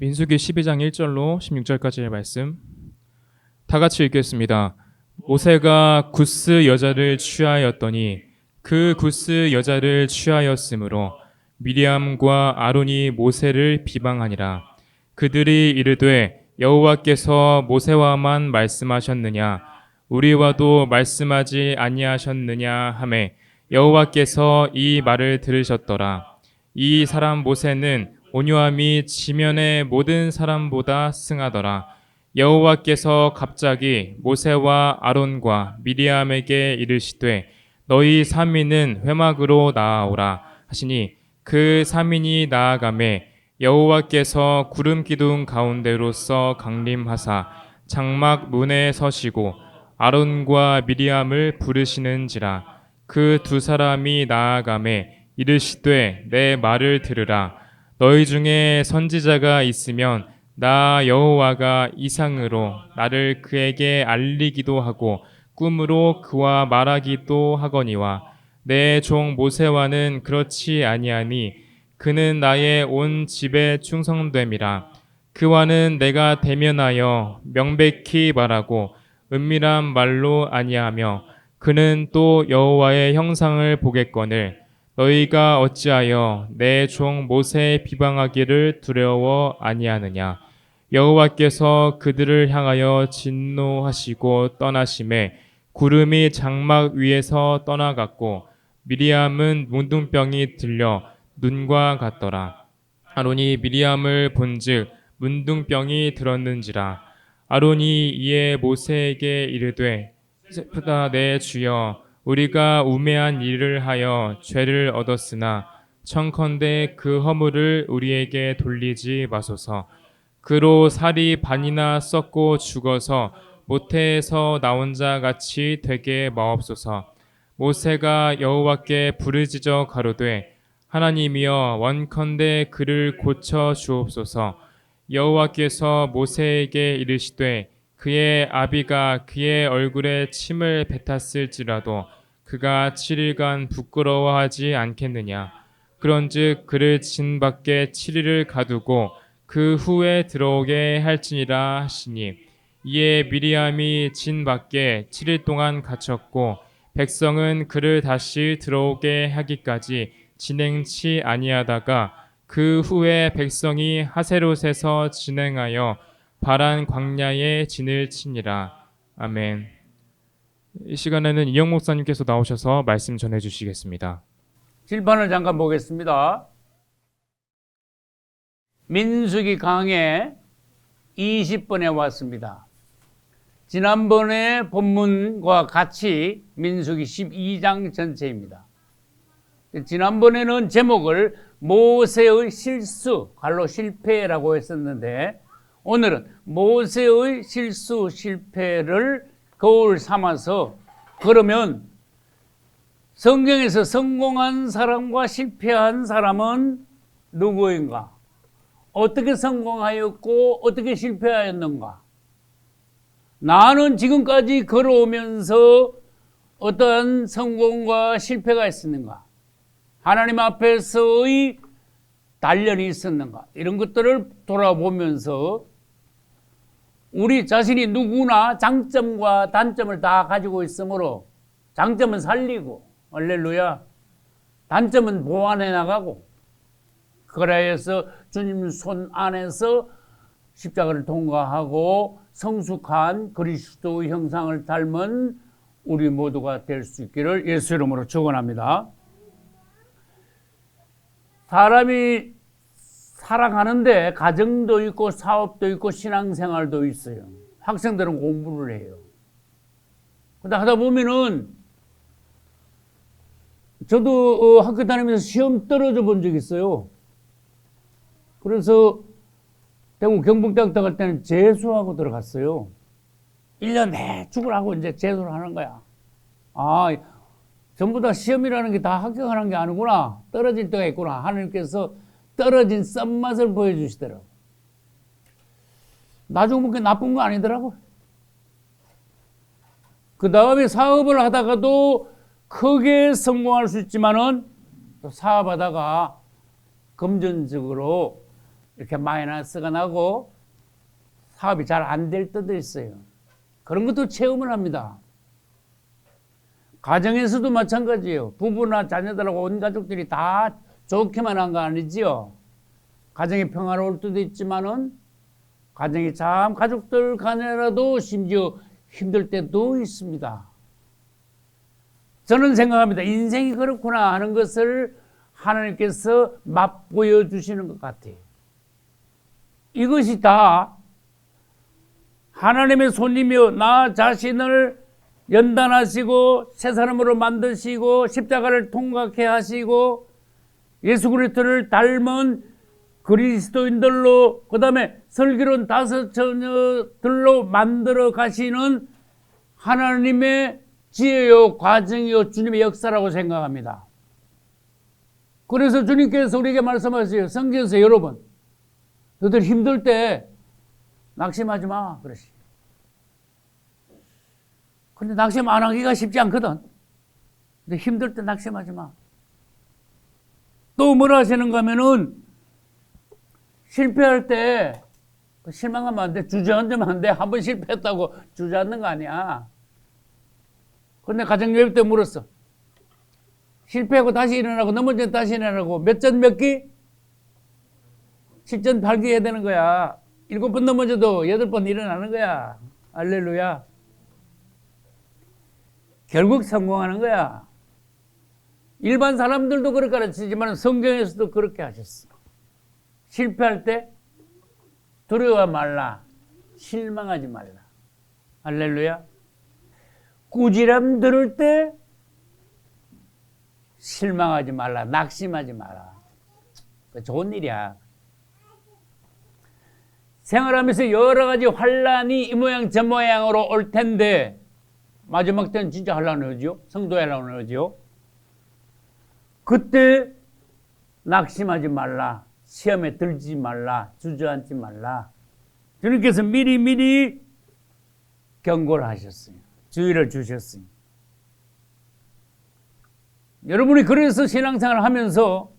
민수기 12장 1절로 16절까지의 말씀 다 같이 읽겠습니다. 모세가 구스 여자를 취하였더니 그 구스 여자를 취하였으므로 미리암과 아론이 모세를 비방하니라. 그들이 이르되 여호와께서 모세와만 말씀하셨느냐 우리와도 말씀하지 아니하셨느냐 하매 여호와께서 이 말을 들으셨더라. 이 사람 모세는 온유함이 지면의 모든 사람보다 승하더라. 여호와께서 갑자기 모세와 아론과 미리암에게 이르시되 너희 삼인은 회막으로 나아오라 하시니 그 삼인이 나아가매 여호와께서 구름 기둥 가운데로서 강림하사 장막 문에 서시고 아론과 미리암을 부르시는지라. 그 두 사람이 나아가매 이르시되 내 말을 들으라. 너희 중에 선지자가 있으면 나 여호와가 이상으로 나를 그에게 알리기도 하고 꿈으로 그와 말하기도 하거니와 내 종 모세와는 그렇지 아니하니 그는 나의 온 집에 충성됨이라. 그와는 내가 대면하여 명백히 말하고 은밀한 말로 아니하며 그는 또 여호와의 형상을 보겠거늘 너희가 어찌하여 내 종 모세 비방하기를 두려워 아니하느냐. 여호와께서 그들을 향하여 진노하시고 떠나심에 구름이 장막 위에서 떠나갔고 미리암은 문둥병이 들려 눈과 같더라. 아론이 미리암을 본즉 문둥병이 들었는지라. 아론이 이에 모세에게 이르되 슬프다 내 주여 우리가 우매한 일을 하여 죄를 얻었으나 청컨대 그 허물을 우리에게 돌리지 마소서. 그로 살이 반이나 썩고 죽어서 모태에서 나온 자 같이 되게 마옵소서. 모세가 여호와께 부르짖어 가로되 하나님이여 원컨대 그를 고쳐 주옵소서. 여호와께서 모세에게 이르시되 그의 아비가 그의 얼굴에 침을 뱉었을지라도 그가 7일간 부끄러워하지 않겠느냐. 그런즉 그를 진 밖에 7일을 가두고 그 후에 들어오게 할지니라 하시니 이에 미리암이 진 밖에 7일 동안 갇혔고 백성은 그를 다시 들어오게 하기까지 진행치 아니하다가 그 후에 백성이 하세롯에서 진행하여 바란 광야에 진을 치니라. 아멘. 이 시간에는 이영 목사님께서 나오셔서 말씀 전해 주시겠습니다. 칠판을 잠깐 보겠습니다. 민수기 강해 20번에 왔습니다. 지난번에 본문과 같이 민수기 12장 전체입니다. 지난번에는 제목을 모세의 실수, 갈로 실패라고 했었는데 오늘은 모세의 실수, 실패를 거울 삼아서 그러면 성경에서 성공한 사람과 실패한 사람은 누구인가? 어떻게 성공하였고 어떻게 실패하였는가? 나는 지금까지 걸어오면서 어떠한 성공과 실패가 있었는가? 하나님 앞에서의 단련이 있었는가? 이런 것들을 돌아보면서 우리 자신이 누구나 장점과 단점을 다 가지고 있으므로 장점은 살리고 할렐루야, 단점은 보완해 나가고 그래서 주님 손 안에서 십자가를 통과하고 성숙한 그리스도의 형상을 닮은 우리 모두가 될 수 있기를 예수 이름으로 축원합니다. 사람이 살아가는데 가정도 있고 사업도 있고 신앙생활도 있어요. 학생들은 공부를 해요. 근데 하다 보면은 저도 학교 다니면서 시험 떨어져 본 적 있어요. 그래서 대구 경북대학 들어갈 때는 재수하고 들어갔어요. 1년 내축을 하고 이제 재수를 하는 거야. 아, 전부 다 시험이라는 게 다 합격하는 게 아니구나. 떨어질 때가 있구나. 하나님께서 떨어진 썸맛을 보여주시더라고. 나중에 보니까 나쁜 거 아니더라고. 그 다음에 사업을 하다가도 크게 성공할 수 있지만은 또 사업하다가 금전적으로 이렇게 마이너스가 나고 사업이 잘 안 될 때도 있어요. 그런 것도 체험을 합니다. 가정에서도 마찬가지예요. 부부나 자녀들하고 온 가족들이 다 좋게만 한 거 아니지요. 가정이 평화로울 때도 있지만은 가정이 참 가족들 간에라도 심지어 힘들 때도 있습니다. 저는 생각합니다. 인생이 그렇구나 하는 것을 하나님께서 맛보여 주시는 것 같아요. 이것이 다 하나님의 손이며 나 자신을 연단하시고 새 사람으로 만드시고 십자가를 통과케 하시고 예수 그리스도를 닮은 그리스도인들로 그다음에 슬기로운 다섯 처녀들로 만들어 가시는 하나님의 지혜요 과정이요 주님의 역사라고 생각합니다. 그래서 주님께서 우리에게 말씀하세요. 성경에서 여러분 너들 힘들 때 낙심하지 마 그러시. 근데 낙심 안 하기가 쉽지 않거든. 근데 힘들 때 낙심하지 마. 또 뭐라 하시는가 하면은 실패할 때 실망하면 안 돼. 주저앉으면 안 돼. 한 번 실패했다고 주저앉는 거 아니야. 근데 가정교육 때 물었어. 실패하고 다시 일어나고 넘어져 다시 일어나고 몇 전 몇 기? 7전 8기 해야 되는 거야. 7번 넘어져도 8번 일어나는 거야. 할렐루야. 결국 성공하는 거야. 일반 사람들도 그렇게 가르치지만 성경에서도 그렇게 하셨어. 실패할 때 두려워 말라. 실망하지 말라. 할렐루야. 꾸지람 들을 때 실망하지 말라. 낙심하지 마라. 좋은 일이야. 생활하면서 여러 가지 환란이 이 모양 저 모양으로 올 텐데 마지막 때는 진짜 환란이 오죠. 성도의 환란이 오죠. 그때 낙심하지 말라. 시험에 들지 말라. 주저앉지 말라. 주님께서 미리 경고를 하셨어요. 주의를 주셨어요. 여러분이 그래서 신앙생활을 하면서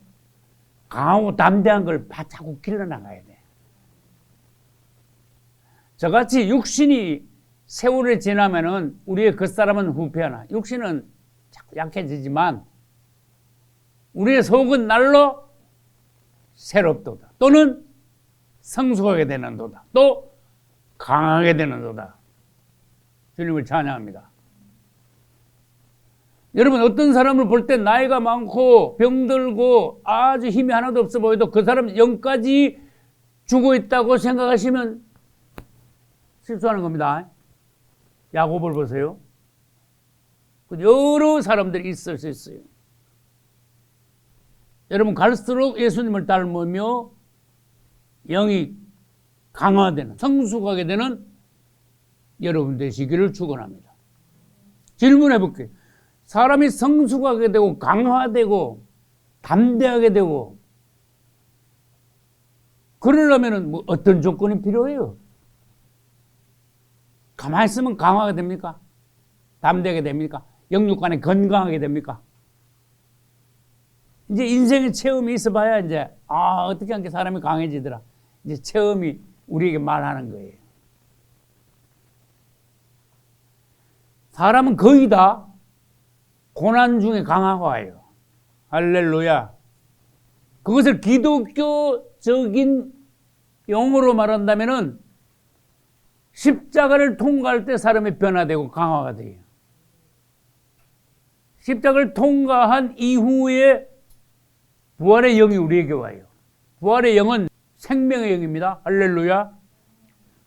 강하고 담대한 걸 자꾸 길러나가야 돼. 저같이 육신이 세월이 지나면은 우리의 겉사람은 후패하나 육신은 자꾸 약해지지만 우리의 속은 날로 새롭도다. 또는 성숙하게 되는도다. 또 강하게 되는도다. 주님을 찬양합니다. 여러분 어떤 사람을 볼 때 나이가 많고 병들고 아주 힘이 하나도 없어 보여도 그 사람 영까지 죽어 있다고 생각하시면 실수하는 겁니다. 야곱을 보세요. 여러 사람들이 있을 수 있어요. 여러분 갈수록 예수님을 닮으며 영이 강화되는 성숙하게 되는 여러분 되시기를 축원합니다. 질문해 볼게요. 사람이 성숙하게 되고 강화되고 담대하게 되고 그러려면 뭐 어떤 조건이 필요해요? 가만히 있으면 강화가 됩니까? 담대하게 됩니까? 영육간에 건강하게 됩니까? 이제 인생의 체험이 있어봐야 이제 어떻게 하는 게 사람이 강해지더라. 이제 체험이 우리에게 말하는 거예요. 사람은 거의 다 고난 중에 강화가 와요. 할렐루야. 그것을 기독교적인 용어로 말한다면은 십자가를 통과할 때 사람이 변화되고 강화가 돼요. 십자가를 통과한 이후에 부활의 영이 우리에게 와요. 부활의 영은 생명의 영입니다. 할렐루야.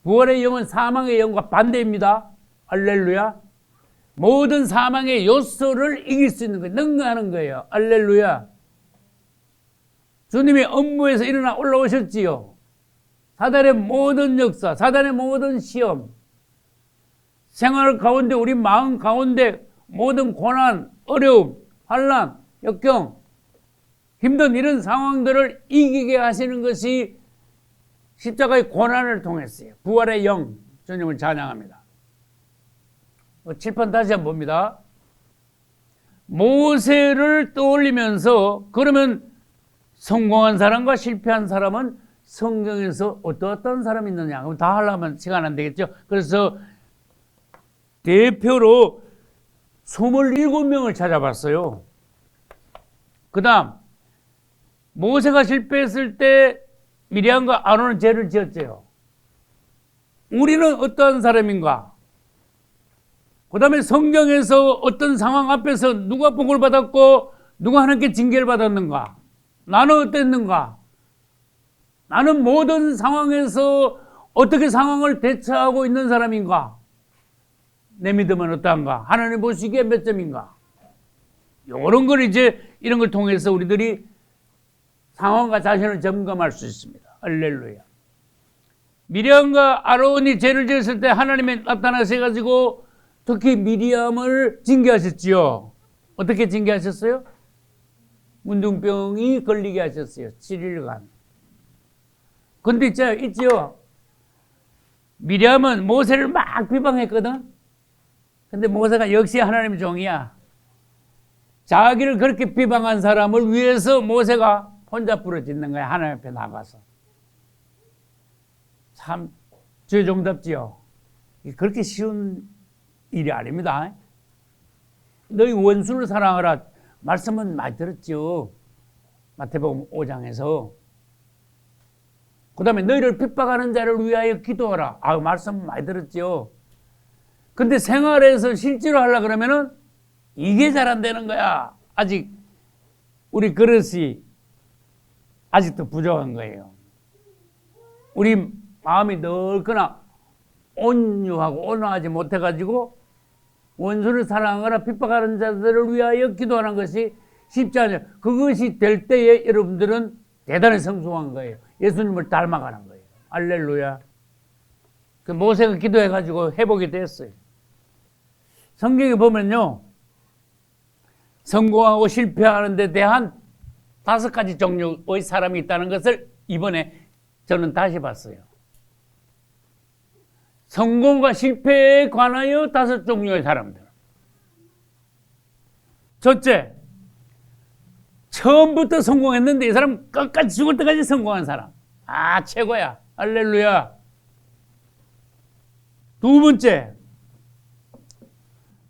부활의 영은 사망의 영과 반대입니다. 할렐루야. 모든 사망의 요소를 이길 수 있는 거예요. 능가하는 거예요. 할렐루야. 주님이 업무에서 일어나 올라오셨지요. 사단의 모든 역사, 사단의 모든 시험, 생활 가운데 우리 마음 가운데 모든 고난, 어려움, 환난, 역경, 힘든 이런 상황들을 이기게 하시는 것이 십자가의 고난을 통했어요. 부활의 영, 주님을 찬양합니다. 칠판 다시 한번 봅니다. 모세를 떠올리면서 그러면 성공한 사람과 실패한 사람은 성경에서 어떤 사람이 있느냐. 그럼 다 하려면 시간 안 되겠죠. 그래서 대표로 27명을 찾아봤어요. 그 다음 모세가 실패했을 때 미리암과 아론은 죄를 지었죠. 우리는 어떠한 사람인가? 그 다음에 성경에서 어떤 상황 앞에서 누가 복을 받았고 누가 하나님께 징계를 받았는가? 나는 어땠는가? 나는 모든 상황에서 어떻게 상황을 대처하고 있는 사람인가? 내 믿음은 어떠한가? 하나님 보시기에 몇 점인가? 이런 걸 이런 걸 통해서 우리들이 상황과 자신을 점검할 수 있습니다. 할렐루야. 미리암과 아론이 죄를 지었을 때 하나님이 나타나셔가지고 특히 미리암을 징계하셨지요. 어떻게 징계하셨어요? 문둥병이 걸리게 하셨어요. 7일간. 근데 있죠. 미리암은 모세를 막 비방했거든. 근데 모세가 역시 하나님의 종이야. 자기를 그렇게 비방한 사람을 위해서 모세가 혼자 부르짖는 거야. 하나님 앞에 나가서. 참 죄종답지요. 그렇게 쉬운 일이 아닙니다. 너희 원수를 사랑하라. 말씀은 많이 들었죠. 마태복음 5장에서. 그 다음에 너희를 핍박하는 자를 위하여 기도하라. 말씀 많이 들었죠. 근데 생활에서 실제로 하려고 그러면은 이게 잘 안 되는 거야. 아직 우리 그릇이 아직도 부족한 거예요. 우리 마음이 넓거나 온유하고 온화하지 못해가지고 원수를 사랑하라 핍박하는 자들을 위하여 기도하는 것이 쉽지 않아요. 그것이 될 때에 여러분들은 대단히 성숙한 거예요. 예수님을 닮아가는 거예요. 할렐루야. 그 모세가 기도해가지고 회복이 됐어요. 성경에 보면요, 성공하고 실패하는 데 대한 5가지 종류의 사람이 있다는 것을 이번에 저는 다시 봤어요. 성공과 실패에 관하여 5종류의 사람들. 첫째, 처음부터 성공했는데 이 사람 끝까지 죽을 때까지 성공한 사람. 최고야. 할렐루야. 두 번째,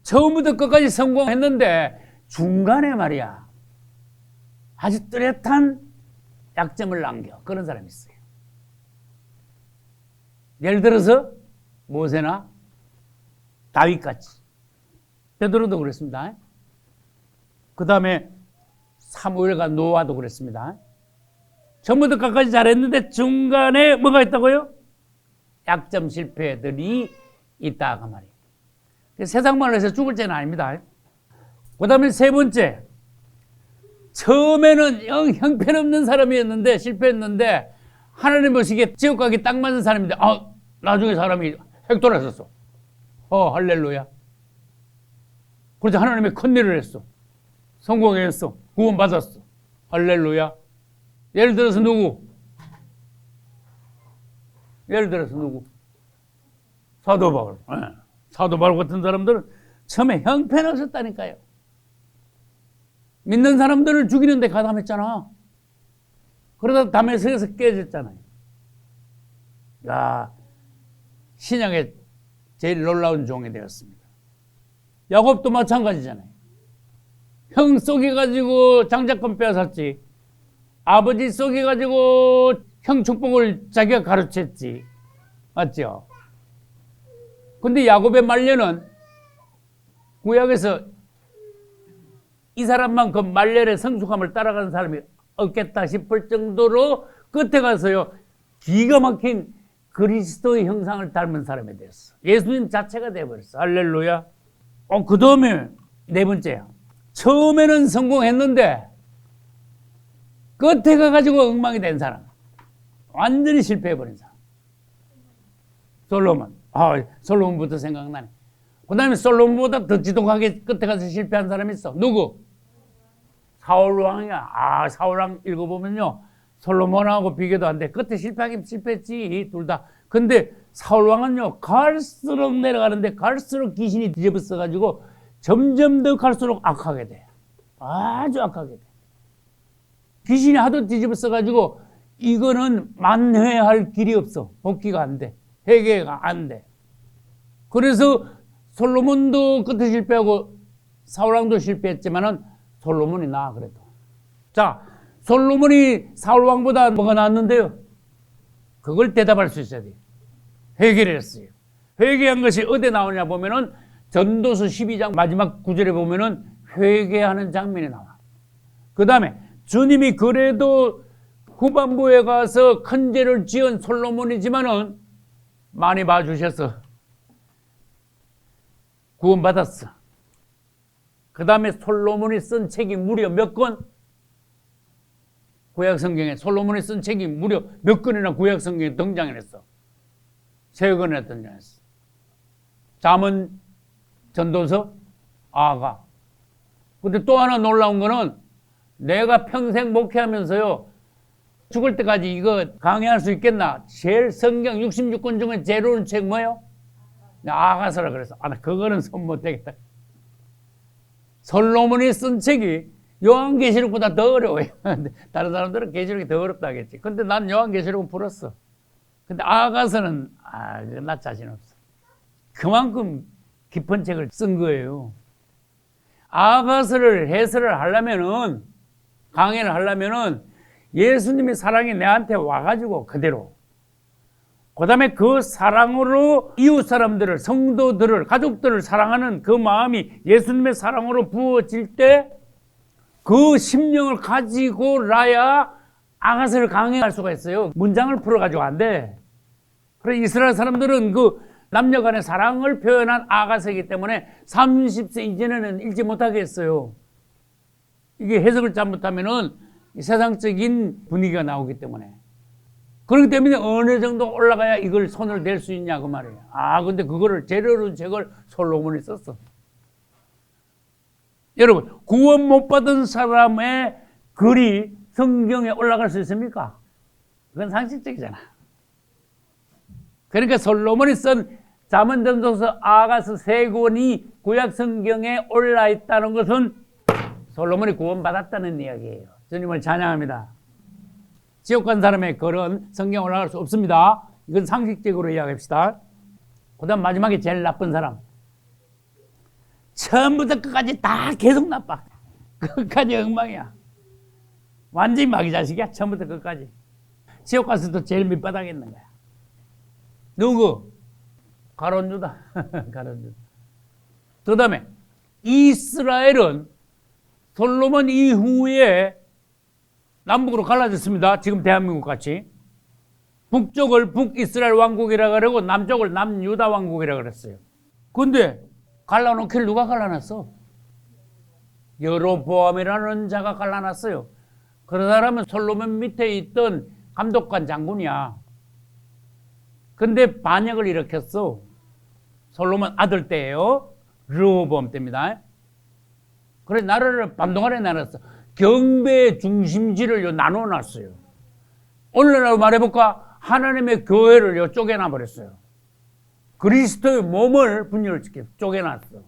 처음부터 끝까지 성공했는데 중간에 말이야, 아주 뚜렷한 약점을 남겨. 그런 사람이 있어요. 예를 들어서 모세나 다윗같이. 베드로도 그랬습니다. 그 다음에 사무엘과 노아도 그랬습니다. 전부터 끝까지 잘했는데 중간에 뭐가 있다고요? 약점 실패들이 있다 그 말이에요. 세상 말로 해서 죽을 죄는 아닙니다. 그 다음에 세 번째, 처음에는 형편없는 사람이었는데 실패했는데 하나님 보시기에 지옥 가기 딱 맞는 사람인데 나중에 사람이 획돌았었어. 할렐루야. 그래서 하나님이 큰일을 했어. 성공했어. 구원받았어. 할렐루야. 예를 들어서 누구? 사도 바울. 사도 바울 같은 사람들은 처음에 형편없었다니까요. 믿는 사람들을 죽이는데 가담했잖아. 그러다 다메섹에서 깨졌잖아요. 신약의 제일 놀라운 종이 되었습니다. 야곱도 마찬가지잖아요. 형 속여가지고 장자권 빼앗았지. 아버지 속여가지고 형 축복을 자기가 가르쳤지. 맞죠? 근데 야곱의 말년은 구약에서 이 사람만큼 말년의 성숙함을 따라가는 사람이 없겠다 싶을 정도로 끝에 가서요, 기가 막힌 그리스도의 형상을 닮은 사람이 됐어. 예수님 자체가 되어버렸어. 할렐루야. 그 다음에 네 번째야. 처음에는 성공했는데 끝에 가가지고 엉망이 된 사람. 완전히 실패해버린 사람. 솔로몬. 솔로몬부터 생각나네. 그 다음에 솔로몬보다 더 지독하게 끝에 가서 실패한 사람이 있어. 누구? 사울왕이야. 사울왕 읽어보면요, 솔로몬하고 비교도 안 돼. 끝에 실패하긴 실패했지, 둘 다. 근데 사울왕은요, 갈수록 내려가는데 갈수록 귀신이 뒤집어써가지고 점점 더 갈수록 악하게 돼. 아주 악하게 돼. 귀신이 하도 뒤집어써가지고 이거는 만회할 길이 없어. 복귀가 안 돼. 회개가 안 돼. 그래서 솔로몬도 끝에 실패하고 사울왕도 실패했지만은 솔로몬이 나아 그래도. 자, 솔로몬이 사울왕보다 뭐가 낫는데요? 그걸 대답할 수 있어야 돼요. 회개를 했어요. 회개한 것이 어디에 나오냐 보면은 전도서 12장 마지막 구절에 보면은 회개하는 장면이 나와. 그 다음에 주님이 그래도 후반부에 가서 큰 죄를 지은 솔로몬이지만은 많이 봐주셔서 구원받았어. 그 다음에 솔로몬이 쓴 책이 무려 몇 권? 구약성경에 솔로몬이 쓴 책이 무려 몇 권이나 구약성경에 등장했어. 3권이나 등장했어. 잠언, 전도서, 아가. 근데 또 하나 놀라운 거는 내가 평생 목회하면서요, 죽을 때까지 이거 강의할 수 있겠나? 제일 성경 66권 중에 제일 어려운 책 뭐예요? 아가서라 그래서. 나 그거는 손 못 대겠다. 솔로몬이 쓴 책이 요한계시록보다 더 어려워요. 다른 사람들은 계시록이 더 어렵다 하겠지. 근데 난 요한계시록은 풀었어. 근데 아가서는, 나 자신 없어. 그만큼 깊은 책을 쓴 거예요. 아가서를 해설을 하려면은, 강의를 하려면은, 예수님의 사랑이 내한테 와가지고 그대로. 그 다음에 그 사랑으로 이웃 사람들을, 성도들을, 가족들을 사랑하는 그 마음이 예수님의 사랑으로 부어질 때 그 심령을 가지고라야 아가서를 강의할 수가 있어요. 문장을 풀어가지고 안 돼. 그래, 이스라엘 사람들은 그 남녀 간의 사랑을 표현한 아가서이기 때문에 30세 이전에는 읽지 못하겠어요. 이게 해석을 잘못하면은 세상적인 분위기가 나오기 때문에. 그렇기 때문에 어느 정도 올라가야 이걸 손을 댈 수 있냐 그 말이에요. 근데 그거를 재료로 책을 솔로몬이 썼어. 여러분, 구원 못 받은 사람의 글이 성경에 올라갈 수 있습니까? 그건 상식적이잖아. 그러니까 솔로몬이 쓴 잠언, 전도서, 아가서 3권이 구약 성경에 올라 있다는 것은 솔로몬이 구원받았다는 이야기예요. 주님을 찬양합니다. 지옥 간 사람의 글은 성경에 올라갈 수 없습니다. 이건 상식적으로 이야기합시다. 그 다음 마지막에 제일 나쁜 사람. 처음부터 끝까지 다 계속 나빠. 끝까지 엉망이야. 완전히 마귀 자식이야. 처음부터 끝까지. 지옥 가서도 제일 밑바닥에 있는 거야. 누구? 가룟 유다. 가룟 유다. 그 다음에 이스라엘은 솔로몬 이후에 남북으로 갈라졌습니다. 지금 대한민국 같이. 북쪽을 북이스라엘 왕국이라고 그러고 남쪽을 남유다 왕국이라고 그랬어요. 근데 갈라놓기를 누가 갈라놨어? 여로보암이라는 자가 갈라놨어요. 그 사람은 솔로몬 밑에 있던 감독관 장군이야. 근데 반역을 일으켰어. 솔로몬 아들 때예요. 르호보암 때입니다. 그래 나라를 반동아래 나눴어. 경배의 중심지를 나눠놨어요. 오늘날 말해볼까? 하나님의 교회를 쪼개놔 버렸어요. 그리스도의 몸을 분열시켜 쪼개놨어.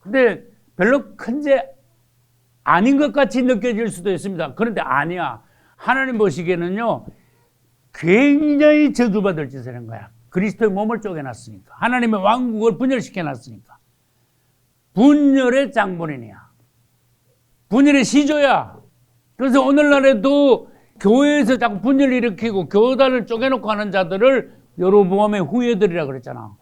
근데 별로 큰 죄 아닌 것 같이 느껴질 수도 있습니다. 그런데 아니야. 하나님 보시기에는요, 굉장히 저주받을 짓을 한 거야. 그리스도의 몸을 쪼개놨으니까. 하나님의 왕국을 분열시켜놨으니까. 분열의 장본인이야. 분열의 시조야. 그래서 오늘날에도 교회에서 자꾸 분열을 일으키고 교단을 쪼개놓고 하는 자들을 여로보암의 후예들이라 그랬잖아.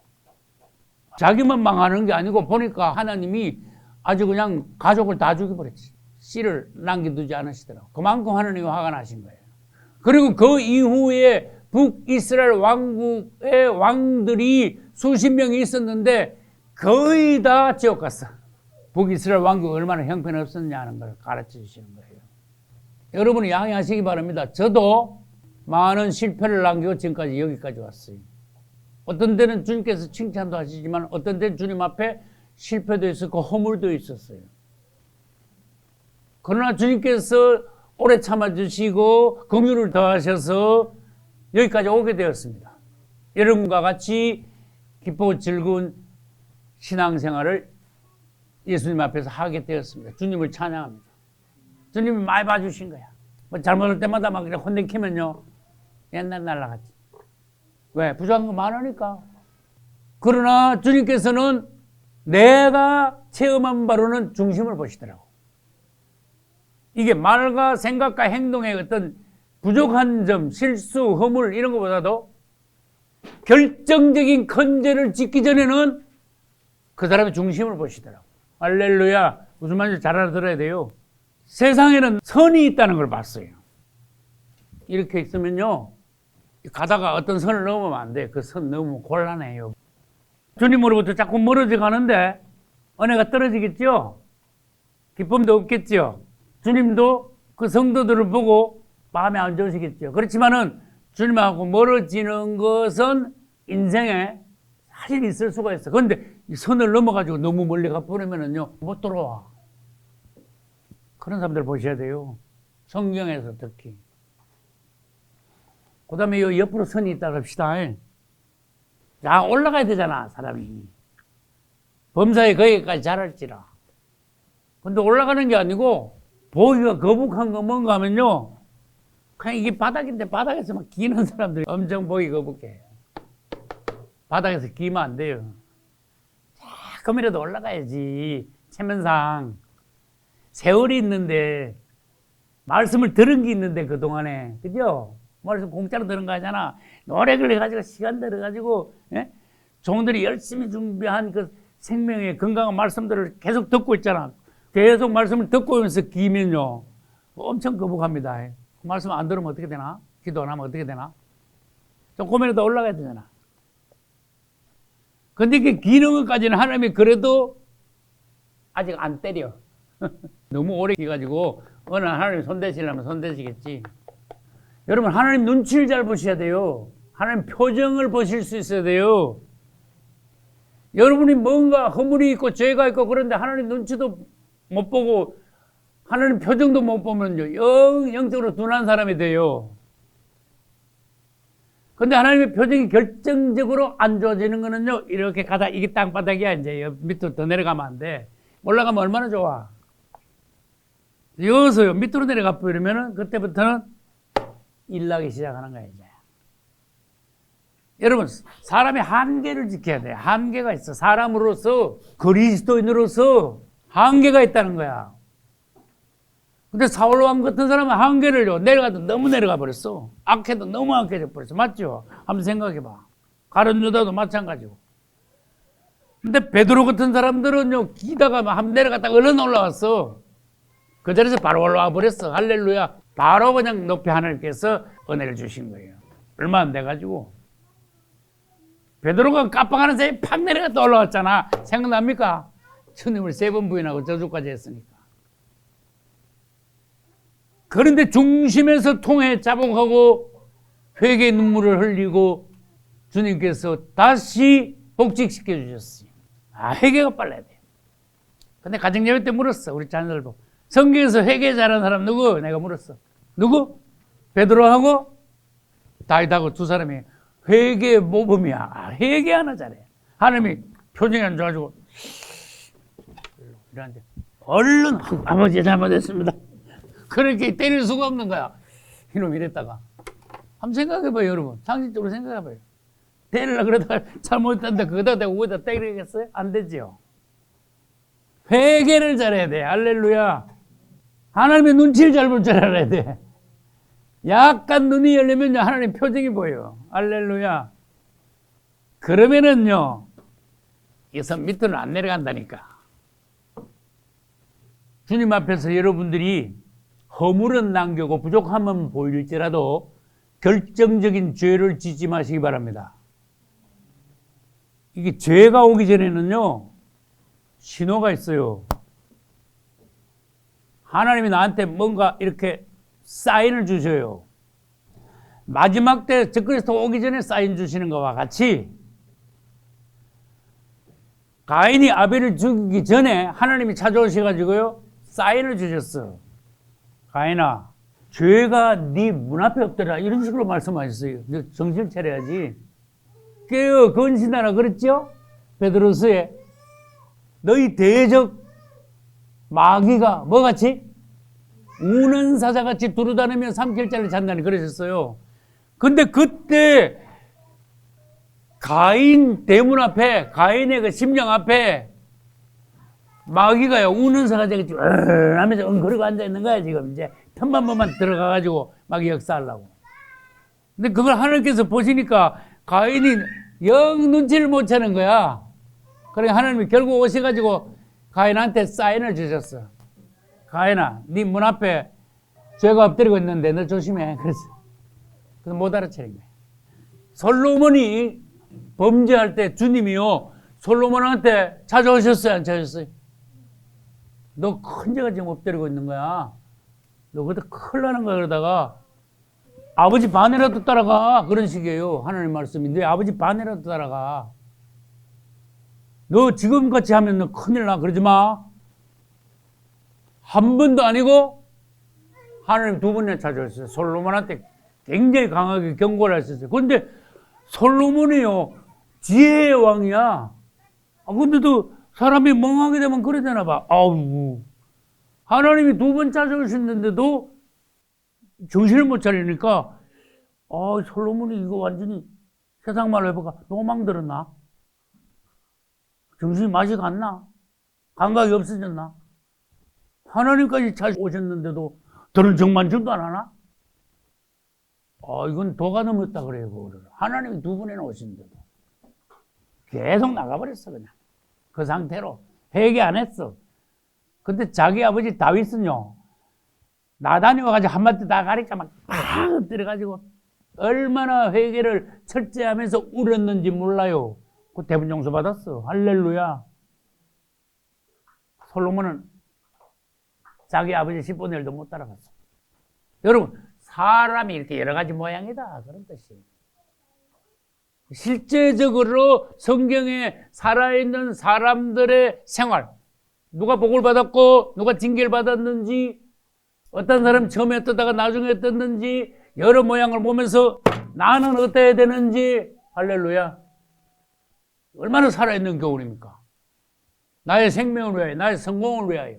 자기만 망하는 게 아니고 보니까 하나님이 아주 그냥 가족을 다 죽여버렸지. 씨를 남겨두지 않으시더라고. 그만큼 하나님이 화가 나신 거예요. 그리고 그 이후에 북이스라엘 왕국의 왕들이 수십 명이 있었는데 거의 다 지옥 갔어. 북이스라엘 왕국이 얼마나 형편없었냐는 걸 가르쳐 주시는 거예요. 여러분이 양해하시기 바랍니다. 저도 많은 실패를 남기고 지금까지 여기까지 왔어요. 어떤 때는 주님께서 칭찬도 하시지만 어떤 때는 주님 앞에 실패도 있었고 허물도 있었어요. 그러나 주님께서 오래 참아주시고 긍휼을 더하셔서 여기까지 오게 되었습니다. 여러분과 같이 기쁘고 즐거운 신앙생활을 예수님 앞에서 하게 되었습니다. 주님을 찬양합니다. 주님이 많이 봐주신 거야. 뭐 잘못할 때마다 막 그냥 혼내키면요 옛날 날라갔지. 왜? 부족한 거 많으니까. 그러나 주님께서는 내가 체험한 바로는 중심을 보시더라고. 이게 말과 생각과 행동의 어떤 부족한 점, 실수, 허물 이런 것보다도 결정적인 큰 죄를 짓기 전에는 그 사람의 중심을 보시더라고. 할렐루야. 무슨 말인지 잘 알아들어야 돼요. 세상에는 선이 있다는 걸 봤어요. 이렇게 있으면요 가다가 어떤 선을 넘으면 안 돼. 그 선 넘으면 곤란해요. 주님으로부터 자꾸 멀어져 가는데 은혜가 떨어지겠죠? 기쁨도 없겠죠? 주님도 그 성도들을 보고 마음에 안 좋으시겠죠? 그렇지만은 주님하고 멀어지는 것은 인생에 사실 있을 수가 있어. 그런데 이 선을 넘어가지고 너무 멀리 가버리면은요 못 돌아와. 그런 사람들 보셔야 돼요. 성경에서 특히. 그 다음에 요 옆으로 선이 있다고 합시다. 자, 올라가야 되잖아, 사람이. 범사에 거기까지 자랄지라. 근데 올라가는 게 아니고, 보기가 거북한 거 뭔가 하면요, 그냥 이게 바닥인데 바닥에서 막 기는 사람들이 엄청 보기 거북해. 바닥에서 기면 안 돼요. 조금이라도 올라가야지. 체면상. 세월이 있는데, 말씀을 들은 게 있는데, 그동안에. 그죠? 말씀 공짜로 들은 거 아니잖아. 노력을 해가지고, 시간 들여가지고, 예? 종들이 열심히 준비한 그 생명의 건강한 말씀들을 계속 듣고 있잖아. 계속 말씀을 듣고 오면서 기면요. 엄청 거북합니다. 그 말씀 안 들으면 어떻게 되나? 기도 안 하면 어떻게 되나? 조금이라도 올라가야 되잖아. 근데 그 기는 것까지는 하나님이 그래도 아직 안 때려. 너무 오래 기가지고 어느 날 하나님 손대시려면 손대시겠지. 여러분 하나님 눈치를 잘 보셔야 돼요. 하나님 표정을 보실 수 있어야 돼요. 여러분이 뭔가 허물이 있고 죄가 있고 그런데 하나님 눈치도 못 보고 하나님 표정도 못 보면요 영적으로 둔한 사람이 돼요. 근데 하나님의 표정이 결정적으로 안 좋아지는 거는요 이렇게 가다 이게 땅바닥이야. 이제 밑으로 더 내려가면 안 돼. 올라가면 얼마나 좋아. 여기서요 밑으로 내려가 버리면은 그때부터는 일나기 시작하는 거예요. 이제. 여러분 사람이 한계를 지켜야 돼요. 한계가 있어. 사람으로서 그리스도인으로서 한계가 있다는 거야. 근데 사울 왕 같은 사람은 한계를요 내려가도 너무 내려가 버렸어. 악해도 너무 악해져 버렸어. 맞죠? 한번 생각해 봐. 가룟 유다도 마찬가지고. 근데 베드로 같은 사람들은요 기다가 한번 내려갔다가 얼른 올라왔어. 그 자리에서 바로 올라와 버렸어. 할렐루야. 바로 그냥 높이 하나님께서 은혜를 주신 거예요. 얼마 안 돼가지고. 베드로가 깜빡하는 사이에 팍 내려갔다 올라왔잖아. 생각납니까? 주님을 3번 부인하고 저주까지 했으니까. 그런데 중심에서 통해 자복하고 회개의 눈물을 흘리고 주님께서 다시 복직시켜 주셨어요. 아, 회개가 빨라야 돼. 근데 가정예배 때 물었어. 우리 자녀들 보고. 성경에서 회개 잘하는 사람 누구? 내가 물었어. 누구? 베드로하고 다윗하고 두 사람이 회개 모범이야. 아, 회개 하나 잘해. 하나님이 표정이 안 좋아가지고 이러는데 얼른 아버지 잘못했습니다. 그렇게 때릴 수가 없는 거야. 이놈 이랬다가 한번 생각해봐요. 여러분 상식적으로 생각해봐요. 때리려고 그러다가 잘못했는데 그거다 대고 거기다 때리겠어요? 안 되죠. 회개를 잘해야 돼. 할렐루야. 하나님의 눈치를 잘 볼 줄 알아야 돼. 약간 눈이 열리면 하나님 표정이 보여요. 할렐루야. 그러면은요 이 선 밑으로는 안 내려간다니까. 주님 앞에서 여러분들이 허물은 남겨고 부족함은 보일지라도 결정적인 죄를 짓지 마시기 바랍니다. 이게 죄가 오기 전에는요 신호가 있어요. 하나님이 나한테 뭔가 이렇게 사인을 주셔요. 마지막 때 적그리스도 오기 전에 사인 주시는 것과 같이 가인이 아벨을 죽이기 전에 하나님이 찾아오셔가지고요 사인을 주셨어. 가인아, 죄가 네 문 앞에 없더라. 이런 식으로 말씀하셨어요. 정신 차려야지. 깨어 건신하라 그랬죠? 베드로서에 너희 대적 마귀가 뭐같이? 우는 사자같이 두루다니며 삼킬자를 찾나니 그러셨어요. 근데 그때 가인 대문 앞에, 가인의 그 심령 앞에 마귀가요, 우는 사자같이 하면서 그러고 앉아있는 거야, 지금. 이제 틈만 보면 들어가가지고 마귀 역사하려고. 근데 그걸 하나님께서 보시니까 가인이 영 눈치를 못 채는 거야. 그러니까 하나님이 결국 오셔가지고 가인한테 사인을 주셨어. 가인아, 네 문 앞에 죄가 엎드리고 있는데 너 조심해. 그래서 못 알아채는 거야. 솔로몬이 범죄할 때 주님이요, 솔로몬한테 찾아오셨어요, 안 찾아오셨어요? 너 큰 죄가 지금 엎드리고 있는 거야. 너 그때 큰일 나는 거야. 그러다가 아버지 반이라도 따라가. 그런 식이에요. 하나님 말씀이. 너 아버지 반이라도 따라가. 너 지금같이 하면 너 큰일 나. 그러지 마. 한 번도 아니고 하나님 두 번이나 찾아오셨어요. 솔로몬한테 굉장히 강하게 경고를 하셨어요. 그런데 솔로몬이요, 지혜의 왕이야. 근데도 사람이 멍하게 되면 그래 되나 봐. 아우, 하나님이 두 번 찾아오셨는데도 정신을 못 차리니까, 솔로몬이 이거 완전히 세상 말로 해볼까? 노망 들었나? 정신이 맛이 갔나? 감각이 없어졌나? 하나님까지 찾아오셨는데도 더는 정만증도 안 하나? 이건 도가 넘었다 그래요, 그거를. 하나님이 두 번이나 오신데도. 계속 나가버렸어, 그냥. 그 상태로. 회개 안 했어. 근데 자기 아버지 다윗은요, 나단이 와가지고 한마디 다 가니까 막 엎드려가지고 얼마나 회개를 철저하면서 울었는지 몰라요. 그 대분 용서 받았어. 할렐루야. 솔로몬은 자기 아버지 10분의 1도 못 따라갔어. 여러분, 사람이 이렇게 여러 가지 모양이다. 그런 뜻이. 실제적으로 성경에 살아있는 사람들의 생활, 누가 복을 받았고 누가 징계를 받았는지, 어떤 사람이 처음에 어떠다가 나중에 어떻는지 여러 모양을 보면서 나는 어때야 되는지, 할렐루야. 얼마나 살아있는 교훈입니까? 나의 생명을 위하여, 나의 성공을 위하여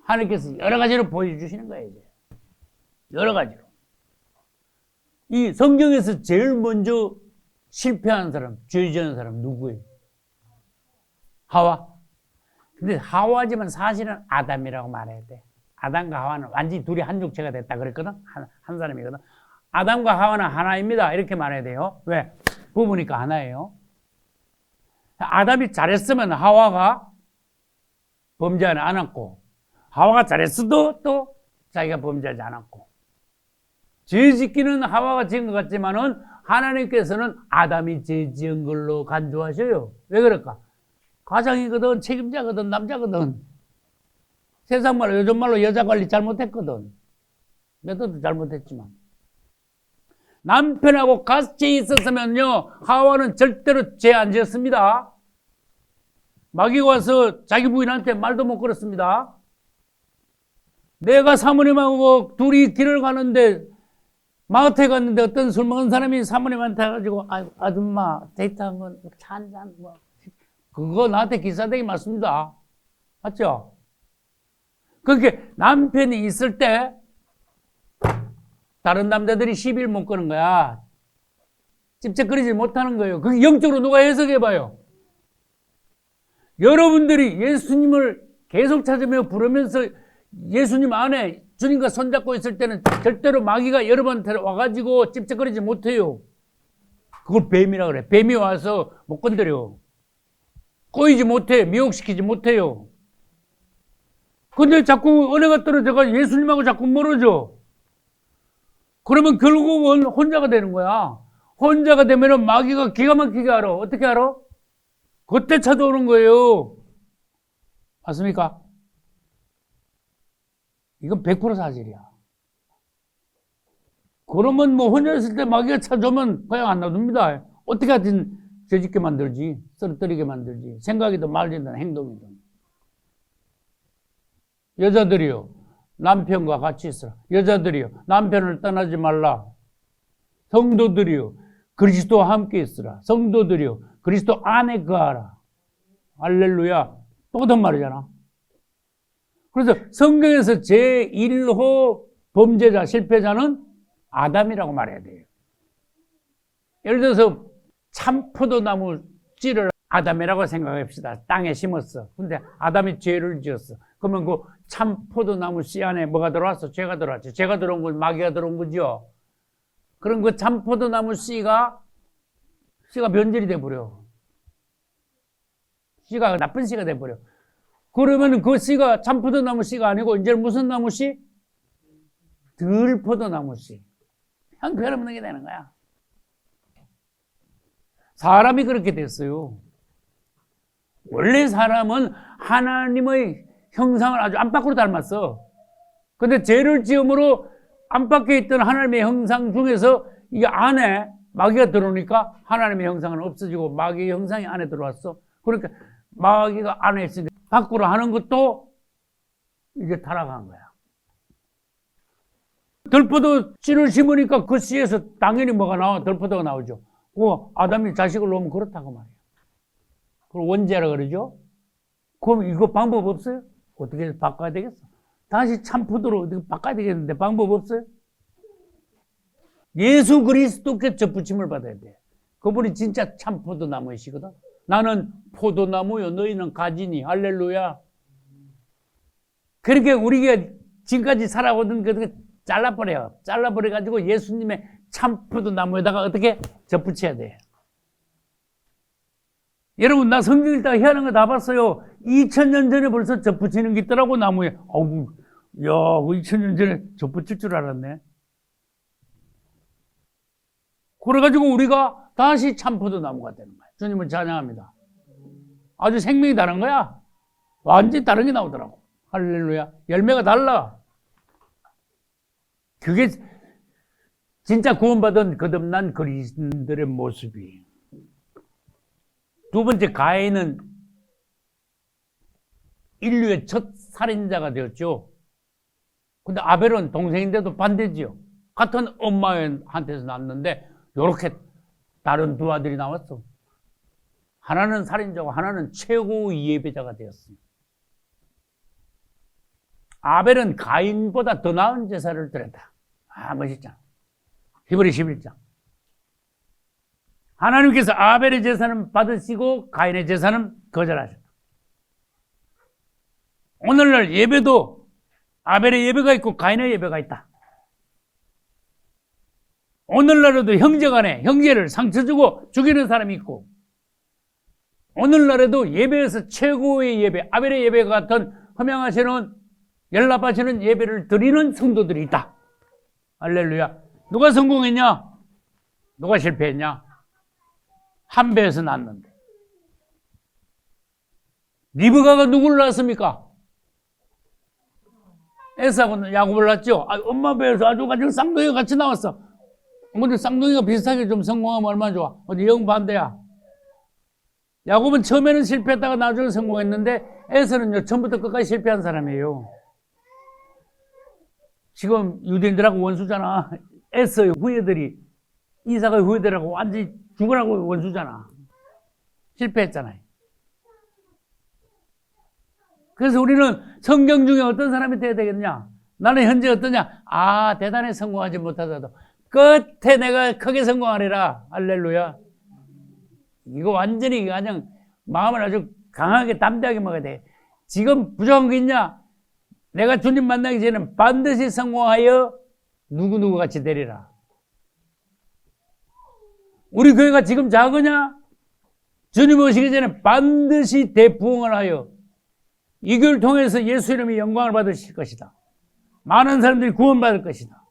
하나님께서 여러 가지로 보여주시는 거예요. 이제. 여러 가지로. 이 성경에서 제일 먼저 실패한 사람, 죄 지은 사람 누구예요? 하와. 근데 하와지만 사실은 아담이라고 말해야 돼. 아담과 하와는 완전히 둘이 한 육체가 됐다 그랬거든. 한 사람이거든. 아담과 하와는 하나입니다. 이렇게 말해야 돼요. 왜? 부부니까 하나예요. 아담이 잘했으면 하와가 범죄하지 않았고, 하와가 잘했어도 또 자기가 범죄하지 않았고, 죄 짓기는 하와가 지은 것 같지만은 하나님께서는 아담이 죄 지은 걸로 간주하셔요. 왜 그럴까? 가장이거든, 책임자거든, 남자거든. 세상 말로, 요즘 말로 여자 관리 잘못했거든. 몇도 잘못했지만. 남편하고 같이 있었으면요, 하와는 절대로 죄 안 지었습니다. 마귀가 와서 자기 부인한테 말도 못 걸었습니다. 내가 사모님하고 둘이 길을 가는데, 마트에 갔는데 어떤 술 먹은 사람이 사모님한테 해가지고, 아줌마, 데이트한 건 차 한잔, 그거 나한테 기사되기 맞습니다. 맞죠? 그렇게 남편이 있을 때, 다른 남자들이 시비를 못 거는 거야. 찝쩍거리지 못하는 거예요. 그게 영적으로 누가 해석해봐요. 여러분들이 예수님을 계속 찾으며 부르면서 예수님 안에 주님과 손잡고 있을 때는 절대로 마귀가 여러분한테 와가지고 찝쩍거리지 못해요. 그걸 뱀이라고 그래. 뱀이 와서 못 건드려. 꼬이지 못해. 미혹시키지 못해요. 근데 자꾸 은혜가 떨어져가 예수님하고 자꾸 멀어져. 그러면 결국은 혼자가 되는 거야. 혼자가 되면은 마귀가 기가 막히게 알아. 어떻게 알아? 그때 찾아오는 거예요. 맞습니까? 이건 100% 사실이야. 그러면 뭐 혼자 있을 때 마귀가 찾아오면 그냥 안 놔둡니다. 어떻게 하든 죄짓게 만들지, 쓰러뜨리게 만들지, 생각이든 말이든 행동이든. 여자들이요, 남편과 같이 있어라. 여자들이요, 남편을 떠나지 말라. 성도들이요, 그리스도와 함께 있으라. 성도들이요, 그리스도 안에 거하라. 할렐루야. 똑같은 말이잖아. 그래서 성경에서 제1호 범죄자, 실패자는 아담이라고 말해야 돼요. 예를 들어서 참포도나무 씨를 아담이라고 생각합시다. 땅에 심었어. 근데 아담이 죄를 지었어. 그러면 그 참포도나무 씨 안에 뭐가 들어왔어? 죄가 들어왔지. 죄가 들어온 건 마귀가 들어온 거죠. 그럼 그 참포도나무 씨가 변질이 돼버려. 씨가 나쁜 씨가 돼버려. 그러면 그 씨가 참포도나무 씨가 아니고 이제 무슨 나무 씨? 들포도나무 씨. 형편없는 게 되는 거야. 사람이 그렇게 됐어요. 원래 사람은 하나님의 형상을 아주 안팎으로 닮았어. 근데 죄를 지음으로 안팎에 있던 하나님의 형상 중에서 이 안에 마귀가 들어오니까 하나님의 형상은 없어지고 마귀의 형상이 안에 들어왔어. 그러니까 마귀가 안에 있으니까 밖으로 하는 것도 이제 타락한 거야. 들포도 씨를 심으니까 그 씨에서 당연히 뭐가 나와? 들포도가 나오죠. 아담이 자식을 놓으면 그렇다고 말이에요. 그걸 원죄라 그러죠. 그럼 이거 방법 없어요? 어떻게 바꿔야 되겠어? 다시 참포도로 어떻게 바꿔야 되겠는데 방법 없어요? 예수 그리스도께 접붙임을 받아야 돼. 그분이 진짜 참포도 나무이시거든. 나는 포도나무요 너희는 가지니. 할렐루야. 그렇게 우리가 지금까지 살아오던 그 잘라버려요. 잘라버려가지고 예수님의 참포도 나무에다가 어떻게 접붙여야 돼. 여러분, 나 성경 읽다가 희한한 거 다 봤어요. 2000년 전에 벌써 접붙이는 게 있더라고, 나무에. 어우, 야, 2000년 전에 접붙일 줄 알았네. 그래가지고 우리가 다시 참포도 나무가 되는 거야. 주님을 찬양합니다. 아주 생명이 다른 거야. 완전히 다른 게 나오더라고. 할렐루야. 열매가 달라. 그게 진짜 구원받은 거듭난 그리스도인들의 모습이에요. 두 번째, 가인은 인류의 첫 살인자가 되었죠. 근데 아벨은 동생인데도 반대지요. 같은 엄마한테서 낳았는데 이렇게 다른 두 아들이 나왔어. 하나는 살인자고 하나는 최고의 예배자가 되었습니다. 아벨은 가인보다 더 나은 제사를 드렸다. 멋있잖아. 히브리 11장. 하나님께서 아벨의 제사는 받으시고 가인의 제사는 거절하셨다. 오늘날 예배도 아벨의 예배가 있고 가인의 예배가 있다. 오늘날에도 형제간에 형제를 상처 주고 죽이는 사람이 있고, 오늘날에도 예배에서 최고의 예배, 아벨의 예배 같은 허명하시는 연락하시는 예배를 드리는 성도들이 있다. 할렐루야. 누가 성공했냐? 누가 실패했냐? 한 배에서 낳았는데. 리브가가 누구를 낳았습니까? 에사하고 야곱을 낳았죠. 엄마 배에서 아주 쌍둥이가 같이 나왔어. 근데 쌍둥이가 비슷하게 좀 성공하면 얼마나 좋아. 어디 영반대야. 야곱은 처음에는 실패했다가 나중에 성공했는데 에서는요 처음부터 끝까지 실패한 사람이에요. 지금 유대인들하고 원수잖아. 에서의 후예들이 이삭의 후예들하고 완전히 죽으라고 원수잖아. 실패했잖아요. 그래서 우리는 성경 중에 어떤 사람이 돼야 되겠냐? 나는 현재 어떠냐? 대단히 성공하지 못하더라도 끝에 내가 크게 성공하리라. 할렐루야. 이거 완전히 그냥 마음을 아주 강하게 담대하게 먹어야 돼. 지금 부족한 거 있냐? 내가 주님 만나기 전에는 반드시 성공하여 누구누구 같이 되리라. 우리 교회가 지금 작으냐? 주님 오시기 전에 반드시 대부흥을 하여 이 교회를 통해서 예수 이름의 영광을 받으실 것이다. 많은 사람들이 구원받을 것이다.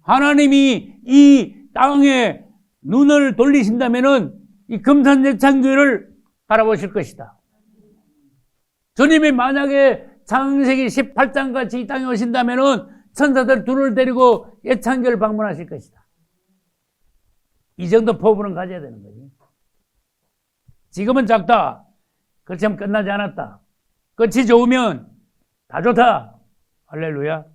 하나님이 이 땅에 눈을 돌리신다면은 이 금산예창교회를 바라보실 것이다. 주님이 만약에 창세기 18장 같이 이 땅에 오신다면은 천사들 둘을 데리고 예창교회를 방문하실 것이다. 이 정도 포부는 가져야 되는 거지. 지금은 작다. 그렇지만 끝나지 않았다. 끝이 좋으면 다 좋다. 할렐루야.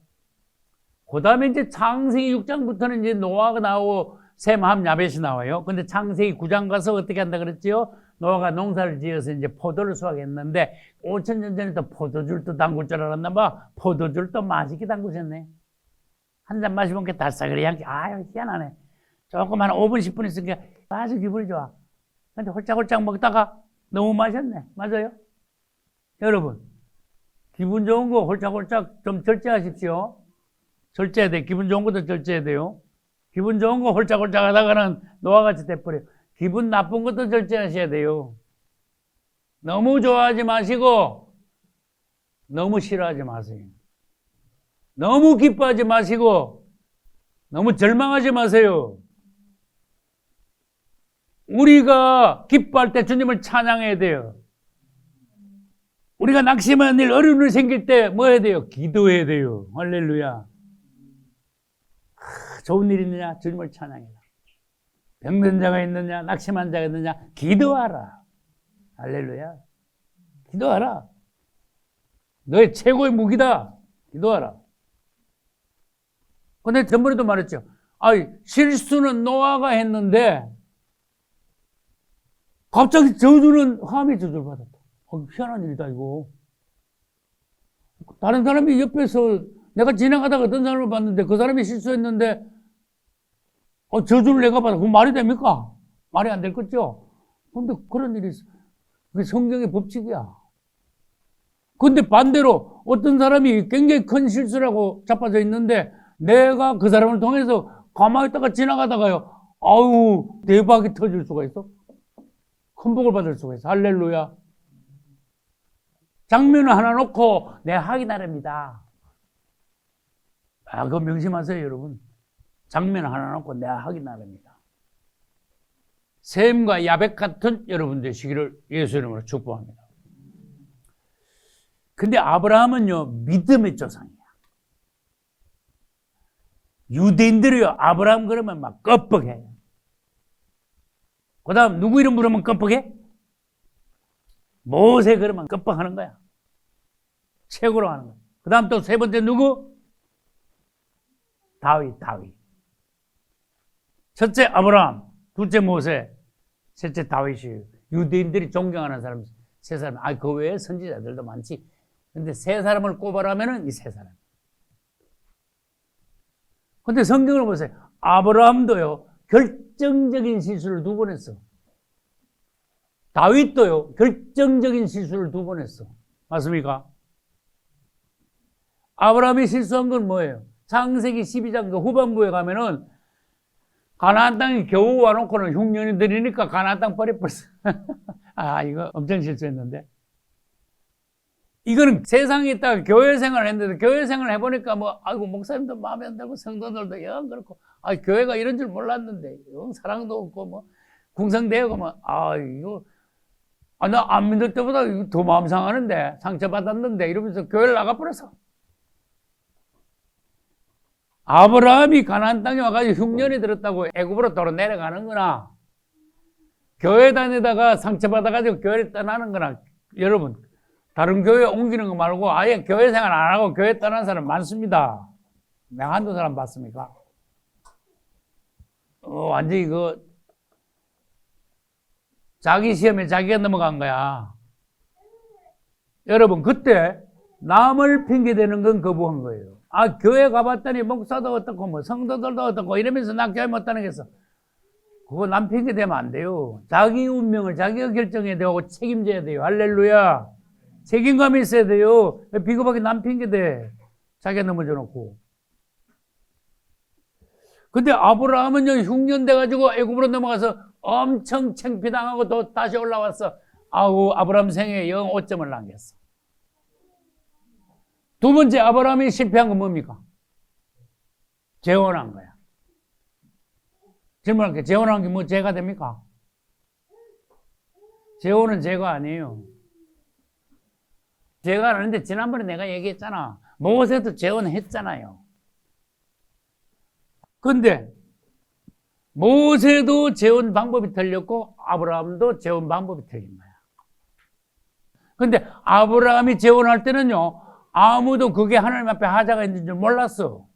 그 다음에 이제 창세기 6장부터는 이제 노아가 나오고 셈, 함, 야벳이 나와요. 근데 창세기 9장 가서 어떻게 한다 그랬지요? 노아가 농사를 지어서 이제 포도를 수확했는데 5,000년 전에도 포도줄도 담글 줄 알았나 봐. 포도줄도 맛있게 담그셨네. 한 잔 마시면 게 달싹하게 향기. 아유, 희한하네. 조금 한 5분, 10분 있으니까 아주 기분이 좋아. 근데 홀짝홀짝 먹다가 너무 마셨네. 맞아요? 여러분, 기분 좋은 거 홀짝홀짝 좀 절제하십시오. 절제해야 돼. 기분 좋은 것도 절제해야 돼요. 기분 좋은 거 홀짝홀짝 하다가는 노아같이 돼버려요. 기분 나쁜 것도 절제하셔야 돼요. 너무 좋아하지 마시고 너무 싫어하지 마세요. 너무 기뻐하지 마시고 너무 절망하지 마세요. 우리가 기뻐할 때 주님을 찬양해야 돼요. 우리가 낙심하는 일, 어려움이 생길 때 뭐 해야 돼요? 기도해야 돼요. 할렐루야. 좋은 일 있느냐? 주님을 찬양해라. 병든 자가 있느냐? 낙심한 자가 있느냐? 기도하라. 할렐루야. 기도하라. 너의 최고의 무기다. 기도하라. 근데 전번에도 말했죠. 실수는 노아가 했는데 갑자기 저주는 함의 저주를 받았다. 희한한 일이다 이거. 다른 사람이 옆에서 내가 지나가다가 어떤 사람을 봤는데 그 사람이 실수했는데 저주를 내가 받아. 그건 말이 됩니까? 말이 안 될 거죠? 근데 그런 일이 있어. 그게 성경의 법칙이야. 근데 반대로 어떤 사람이 굉장히 큰 실수라고 자빠져 있는데 내가 그 사람을 통해서 가만히 있다가 지나가다가요. 아우, 대박이 터질 수가 있어. 큰 복을 받을 수가 있어. 할렐루야. 장면을 하나 놓고 내 하기 나름이다. 그거 명심하세요, 여러분. 장면을 하나 놓고 내 하기 나름이다. 셈과 야벳 같은 여러분 되시기를 예수 이름으로 축복합니다. 근데 아브라함은요, 믿음의 조상이야. 유대인들이요, 아브라함 그러면 막 껍벅해. 그 다음, 누구 이름 부르면 껍벅해? 모세 그러면 껍벅하는 거야. 최고로 하는 거야. 그 다음 또 세 번째 누구? 다윗. 첫째 아브라함, 둘째 모세, 셋째 다윗이 유대인들이 존경하는 사람, 세 사람. 그 외에 선지자들도 많지. 근데 세 사람을 꼽아라면은 이 세 사람. 근데 성경을 보세요. 아브라함도요, 결정적인 실수를 2번 했어. 다윗도요, 결정적인 실수를 2번 했어. 맞습니까? 아브라함이 실수한 건 뭐예요? 창세기 12장 그 후반부에 가면은 가나안 땅에 겨우 와놓고는 흉년이 들이니까 가나안 땅 버려버렸어. 이거 엄청 실수했는데. 이거는 세상에 있다가 교회 생활을 했는데 교회 생활을 해보니까 목사님도 마음에 안 들고 성도들도 영 그렇고 교회가 이런 줄 몰랐는데 사랑도 없고 궁성대회가 이거 나 안 믿을 때보다 더 마음 상하는데 상처받았는데 이러면서 교회를 나가버렸어. 아브라함이 가나안 땅에 와가지고 흉년이 들었다고 애굽으로 도로 내려가는 거나 교회 다니다가 상처받아가지고 교회를 떠나는 거나 여러분 다른 교회 옮기는 거 말고 아예 교회 생활 안 하고 교회 떠난 사람 많습니다. 내가 한두 사람 봤습니까? 완전히 자기 시험에 자기가 넘어간 거야. 여러분 그때 남을 핑계대는 건 거부한 거예요. 교회 가봤더니 목사도 어떻고 성도들도 어떻고 이러면서 나 교회 못 다니겠어. 그거 남 핑계대면 안 돼요. 자기 운명을 자기가 결정해야 되고 책임져야 돼요. 할렐루야. 책임감이 있어야 돼요. 비겁하게 남 핑계대. 자기가 넘어져 놓고. 근데 아브라함은요, 흉년 돼가지고 애굽으로 넘어가서 엄청 창피당하고 또 다시 올라왔어. 아브라함 생애에 영 5점을 남겼어. 두 번째 아브라함이 실패한 건 뭡니까? 재혼한 거야. 질문할게요. 재혼한 게 죄가 됩니까? 재혼은 죄가 아니에요. 죄가 아닌데 지난번에 내가 얘기했잖아. 모세도 재혼했잖아요. 근데 모세도 재혼 방법이 틀렸고 아브라함도 재혼 방법이 틀린 거야. 근데 아브라함이 재혼할 때는요, 아무도 그게 하나님 앞에 하자가 있는 줄 몰랐어.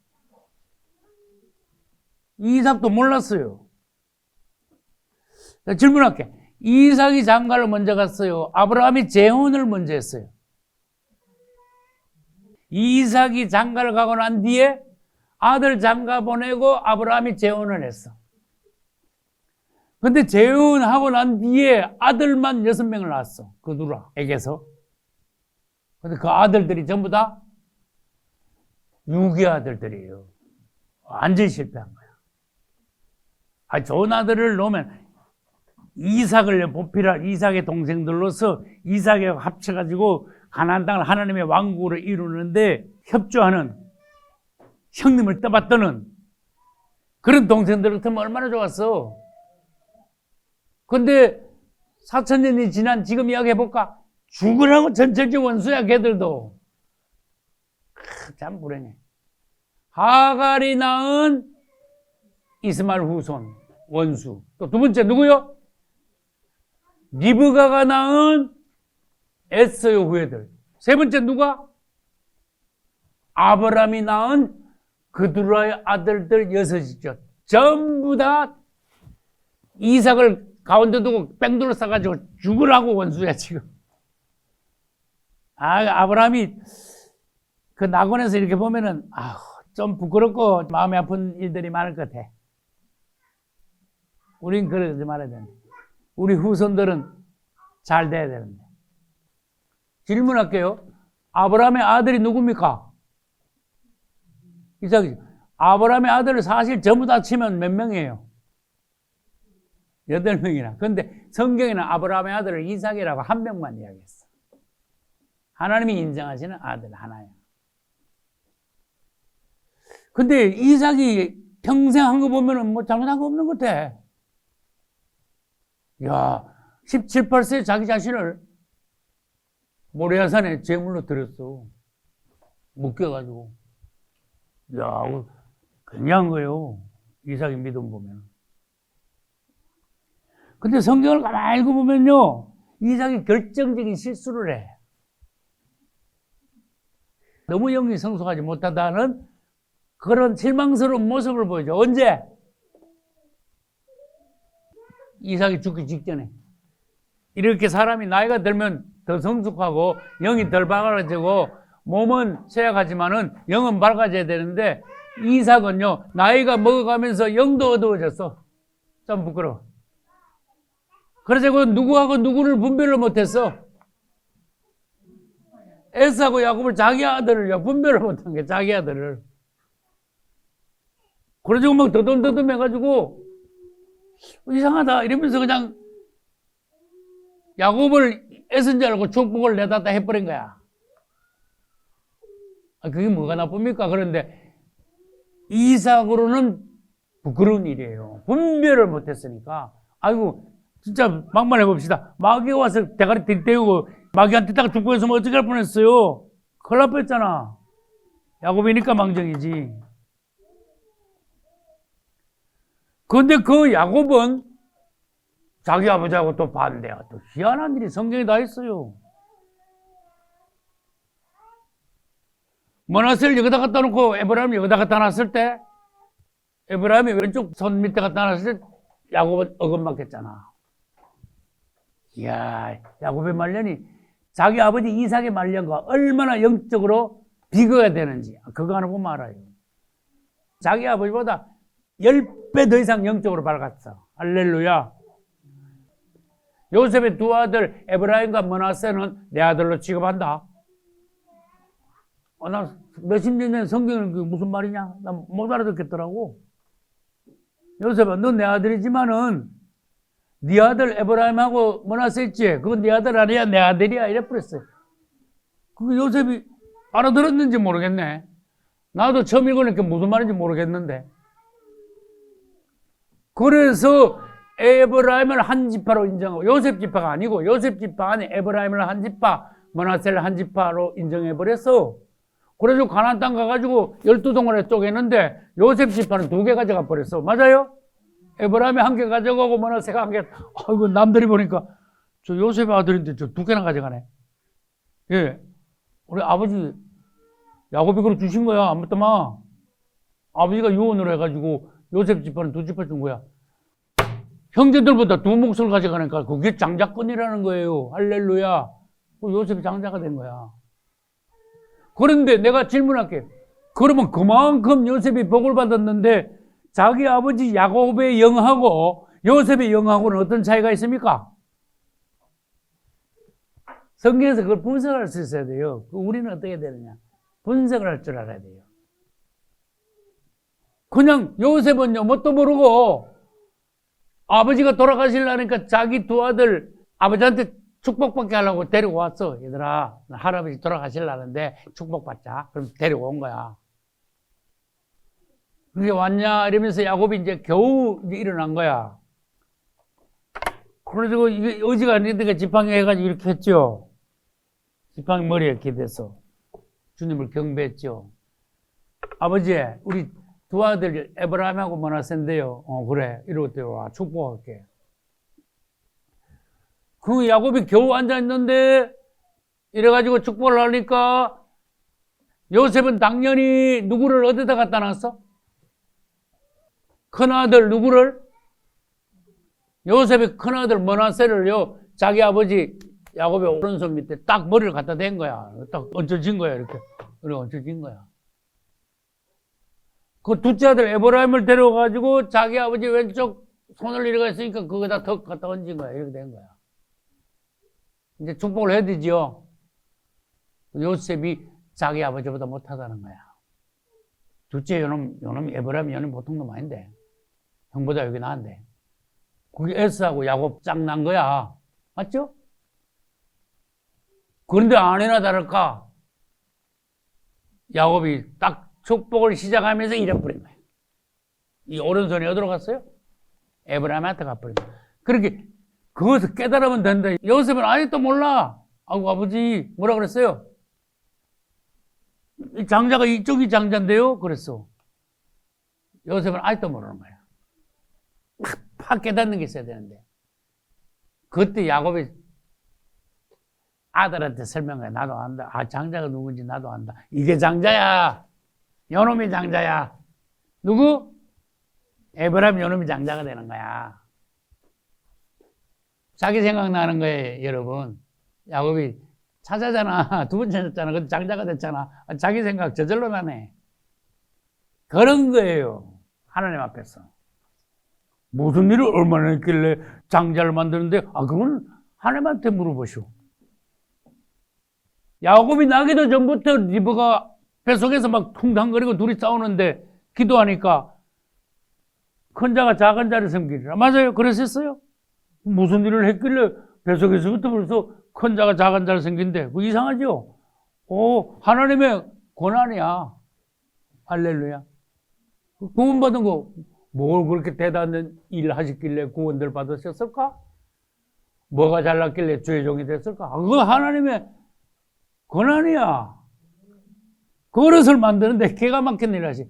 이삭도 몰랐어요. 질문할게. 이삭이 장가를 먼저 갔어요. 아브라함이 재혼을 먼저 했어요. 이삭이 장가를 가고 난 뒤에 아들 장가 보내고 아브라함이 재혼을 했어. 근데 재혼하고 난 뒤에 아들만 6명을 낳았어. 그 누라에게서. 근데 그 아들들이 전부 다 유괴 아들들이에요. 완전히 실패한 거야. 좋은 아들을 놓으면 이삭을 보필할 이삭의 동생들로서 이삭에 합쳐가지고 가나안 땅을 하나님의 왕국으로 이루는데 협조하는 형님을 떠받드는 그런 동생들 같으면 얼마나 좋았어. 근데 4,000년이 지난 지금 이야기해볼까? 죽으라고 전철적 원수야 걔들도. 참 불행해. 하갈이 낳은 이스마엘 후손 원수. 또 두 번째 누구요? 리브가가 낳은 에서의 후예들. 세 번째 누가? 아브라함이 낳은 그두라의 아들들 6이죠. 전부 다 이삭을 가운데 두고 뺑돌로 싸가지고 죽으라고 원수야 지금. 아브라함이 그 낙원에서 이렇게 보면은 좀 부끄럽고 마음이 아픈 일들이 많을 것 같아. 우린 그러지 말아야 되는데. 우리 후손들은 잘 돼야 되는데. 질문할게요. 아브라함의 아들이 누굽니까? 이삭이. 아브라함의 아들을 사실 전부 다 치면 몇 명이에요? 8명이나. 그런데 성경에는 아브라함의 아들을 이삭이라고 한 명만 이야기했어. 하나님이 인정하시는 아들 하나야. 근데 이삭이 평생 한 거 보면은 뭐 잘못한 거 없는 것 같아. 야, 17, 8세 자기 자신을 모리아산에 제물로 드렸어. 묶여가지고. 야, 굉장한 거예요. 이삭의 믿음 보면. 근데 성경을 가만히 읽어보면요. 이삭이 결정적인 실수를 해. 너무 영이 성숙하지 못하다는 그런 실망스러운 모습을 보여줘. 언제? 이삭이 죽기 직전에. 이렇게 사람이 나이가 들면 더 성숙하고 영이 덜 밝아지고 몸은 쇠약하지만은 영은 밝아져야 되는데 이삭은요 나이가 먹어가면서 영도 어두워졌어. 좀 부끄러워. 그래서 그 누구하고 누구를 분별을 못했어. 에사하고 야곱을 자기 아들을 분별을 못한 게 자기 아들을. 그래가지고 막 더듬더듬 해가지고 이상하다 이러면서 그냥 야곱을 애쓴 줄 알고 축복을 내다 해버린 거야. 그게 뭐가 나쁩니까? 그런데 이삭으로는 부끄러운 일이에요. 분별을 못했으니까. 아이고 진짜 막말해 봅시다. 마귀가 와서 대가리 딜대고 마귀한테 딱 죽고 있으면 어떻게 할 뻔했어요? 큰일 날 뻔했잖아. 야곱이니까 망정이지. 그런데 그 야곱은 자기 아버지하고 또 반대야. 또 희한한 일이 성경에 다 있어요. 머나세를 여기다 갖다 놓고 에브라임을 여기다 갖다 놨을 때 에브라임이 왼쪽 손 밑에 갖다 놨을 때 야곱은 어긋맞겠잖아. 이야, 야곱의 말년이 자기 아버지 이삭의 말년과 얼마나 영적으로 비교가 되는지 그거 하나 보면 알아요. 자기 아버지보다 10배 더 이상 영적으로 밝았어. 할렐루야. 요셉의 두 아들 에브라임과 머나세는 내 아들로 취급한다. 나 몇십 년 전 성경은 그게 무슨 말이냐? 나 못 알아듣겠더라고. 요셉아, 넌 내 아들이지만은 네 아들 에브라임하고 머나세 있지? 그건 네 아들 아니야, 내 아들이야. 이래 버렸어요. 그거 요셉이 알아들었는지 모르겠네. 나도 처음 읽으니까 무슨 말인지 모르겠는데. 그래서 에브라임을 한 지파로 인정하고 요셉 지파가 아니고 요셉 지파 안에 에브라임을 한 지파, 머나세를 한 지파로 인정해버렸어. 그래서 가나안 땅 가가지고 12동안에 쪼개는데 요셉 지파는 2개 가져가 버렸어. 맞아요? 에브라임이 1개 가져가고 머나세가 1개. 아이고 남들이 보니까 저 요셉의 아들인데 저 2개나 가져가네. 예, 우리 아버지 야곱이 그걸 주신 거야. 안 맞다마. 아버지가 유언으로 해가지고 요셉 지파는 2지파 준 거야. 형제들보다 두 몫을 가져가니까 그게 장자권이라는 거예요. 할렐루야. 요셉이 장자가 된 거야. 그런데 내가 질문할게. 그러면 그만큼 요셉이 복을 받았는데 자기 아버지 야곱의 영하고 요셉의 영하고는 어떤 차이가 있습니까? 성경에서 그걸 분석할 수 있어야 돼요. 우리는 어떻게 되느냐? 분석을 할 줄 알아야 돼요. 그냥 요셉은요, 뭣도 모르고 아버지가 돌아가시려니까 자기 두 아들 아버지한테 축복받게 하려고 데리고 왔어. 얘들아, 할아버지 돌아가시려는데 축복받자. 그럼 데리고 온 거야. 그게 왔냐? 이러면서 야곱이 이제 겨우 이제 일어난 거야. 그래가지고 이게 의지가 안 되니까 지팡이 해가지고 이렇게 했죠. 지팡이 머리에 기대서 주님을 경배했죠. 아버지, 우리 두 아들 에브라임하고 머나세인데요. 그래. 이러고 와 축복할게. 그 야곱이 겨우 앉아있는데 이래가지고 축복을 하니까 요셉은 당연히 누구를 어디다 갖다 놨어? 큰아들 누구를? 요셉의 큰아들 머나세를요, 자기 아버지 야곱의 오른손 밑에 딱 머리를 갖다 댄 거야. 딱 얹혀진 거야. 이렇게 얹혀진 거야. 그 둘째 아들 에브라임을 데려가지고 자기 아버지 왼쪽 손을 이렇게 했으니까 그거다 턱 갖다 얹은 거야. 이렇게 된 거야. 이제 축복을 해야 되지요. 요셉이 자기 아버지보다 못하다는 거야. 둘째 요놈 에브라임 요놈 보통 놈 아닌데. 형보다 여기 나은데. 그게 에스하고 야곱 짱 난 거야. 맞죠? 그런데 아니나 다를까? 야곱이 딱 축복을 시작하면서 잃어버린 거예요. 이 오른손이 어디로 갔어요? 에브라임한테 가버린 거예요. 그렇게 그것을 깨달으면 된다. 요셉은 아직도 몰라. 아버지 뭐라 그랬어요? 이 장자가 이쪽이 장자인데요? 그랬어. 요셉은 아직도 모르는 거야. 팍 깨닫는 게 있어야 되는데. 그때 야곱이 아들한테 설명해. 나도 안다. 장자가 누군지 나도 안다. 이게 장자야. 요놈이 장자야. 누구? 에브라임 요놈이 장자가 되는 거야. 자기 생각나는 거예요, 여러분. 야곱이 찾아잖아. 두 번 찾았잖아. 근데 장자가 됐잖아. 자기 생각 저절로 나네. 그런 거예요. 하나님 앞에서. 무슨 일을 얼마나 했길래 장자를 만드는데, 그건 하나님한테 물어보시오. 야곱이 나기도 전부터 리브가 뱃속에서 막 퉁탕거리고 둘이 싸우는데 기도하니까 큰 자가 작은 자를 섬기리라. 맞아요. 그랬었어요. 무슨 일을 했길래 뱃속에서부터 벌써 큰 자가 작은 자를 섬긴데, 그거 이상하죠? 하나님의 권한이야. 할렐루야. 구원받은 거, 뭘 그렇게 대단한 일 하셨길래 구원들 받으셨을까? 뭐가 잘났길래 주의 종이 됐을까? 그거 하나님의 권한이야. 그릇을 만드는데 개가 막힌 일을 하시.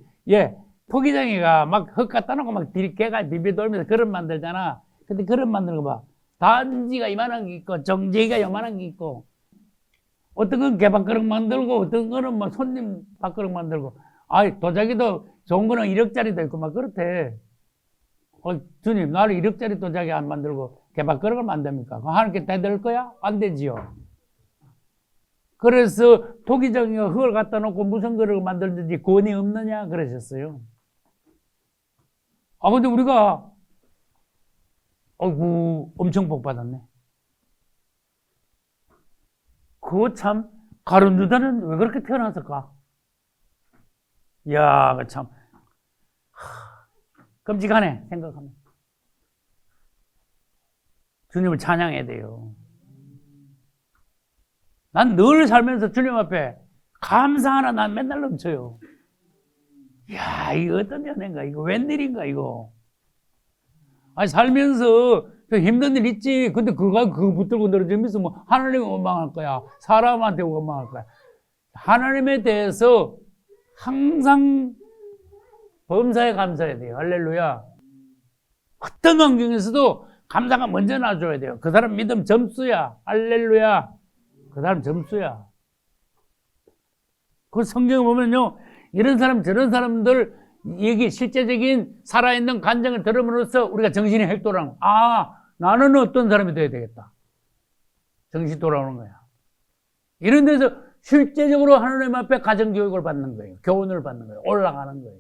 토기장이가 막 흙 갖다 놓고 막 개가 비비 돌면서 그릇 만들잖아. 근데 그릇 만드는 거 봐. 단지가 이만한 게 있고, 정제기가 이만한 게 있고, 어떤 건 개밥그릇 만들고, 어떤 거는 막 손님 밥그릇 만들고, 도자기도 좋은 거는 1억짜리도 있고, 막 그렇대. 주님, 나를 1억짜리 도자기 안 만들고, 개밥그릇을 만듭니까? 그거 하나님께 대들 거야? 안 되지요. 그래서 토기장이가 흙을 갖다 놓고 무슨 그릇을 만들든지 권위 없느냐? 그러셨어요. 근데 우리가, 엄청 복 받았네. 그거 참, 가룟 유다는 왜 그렇게 태어났을까? 이야, 그 참, 끔찍하네, 생각하면. 주님을 찬양해야 돼요. 난 늘 살면서 주님 앞에 감사 하나 난 맨날 넘쳐요. 이야, 이거 어떤 연애인가? 이거 웬일인가, 이거? 살면서 힘든 일 있지. 근데 그거 붙들고 늘어지면서 뭐 하나님을 원망할 거야. 사람한테 원망할 거야. 하나님에 대해서 항상 범사에 감사해야 돼요. 할렐루야. 어떤 환경에서도 감사가 먼저 놔줘야 돼요. 그 사람 믿음 점수야. 할렐루야. 그 사람 점수야. 그 성경에 보면요, 이런 사람 저런 사람들 이게 실제적인 살아있는 간증을 들음으로써 우리가 정신이 핵 돌아오는 거야. 아, 나는 어떤 사람이 돼야 되겠다. 정신이 돌아오는 거야. 이런 데서 실제적으로 하나님 앞에 가정교육을 받는 거예요. 교훈을 받는 거예요. 올라가는 거예요.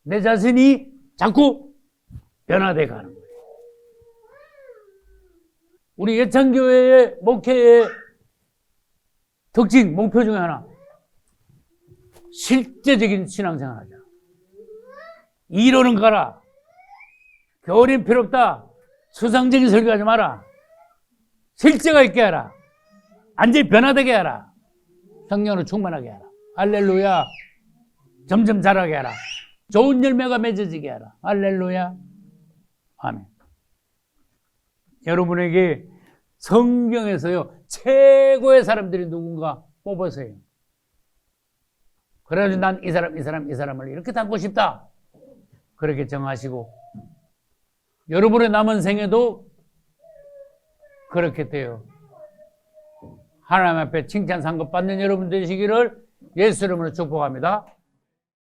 내 자신이 자꾸 변화돼 가는 거예요. 우리 예창교회의 목회의 특징, 목표 중에 하나. 실제적인 신앙생활 하자. 이론은 가라. 교훈이 필요 없다. 수상적인 설교하지 마라. 실제가 있게 하라. 완전히 변화되게 하라. 성령으로 충만하게 하라. 할렐루야. 점점 자라게 하라. 좋은 열매가 맺어지게 하라. 할렐루야. 아멘. 여러분에게 성경에서요, 최고의 사람들이 누군가 뽑으세요. 그래가지고 난 이 사람을 이렇게 닮고 싶다. 그렇게 정하시고, 여러분의 남은 생에도 그렇게 돼요. 하나님 앞에 칭찬 상급 받는 여러분 되시기를 예수 이름으로 축복합니다.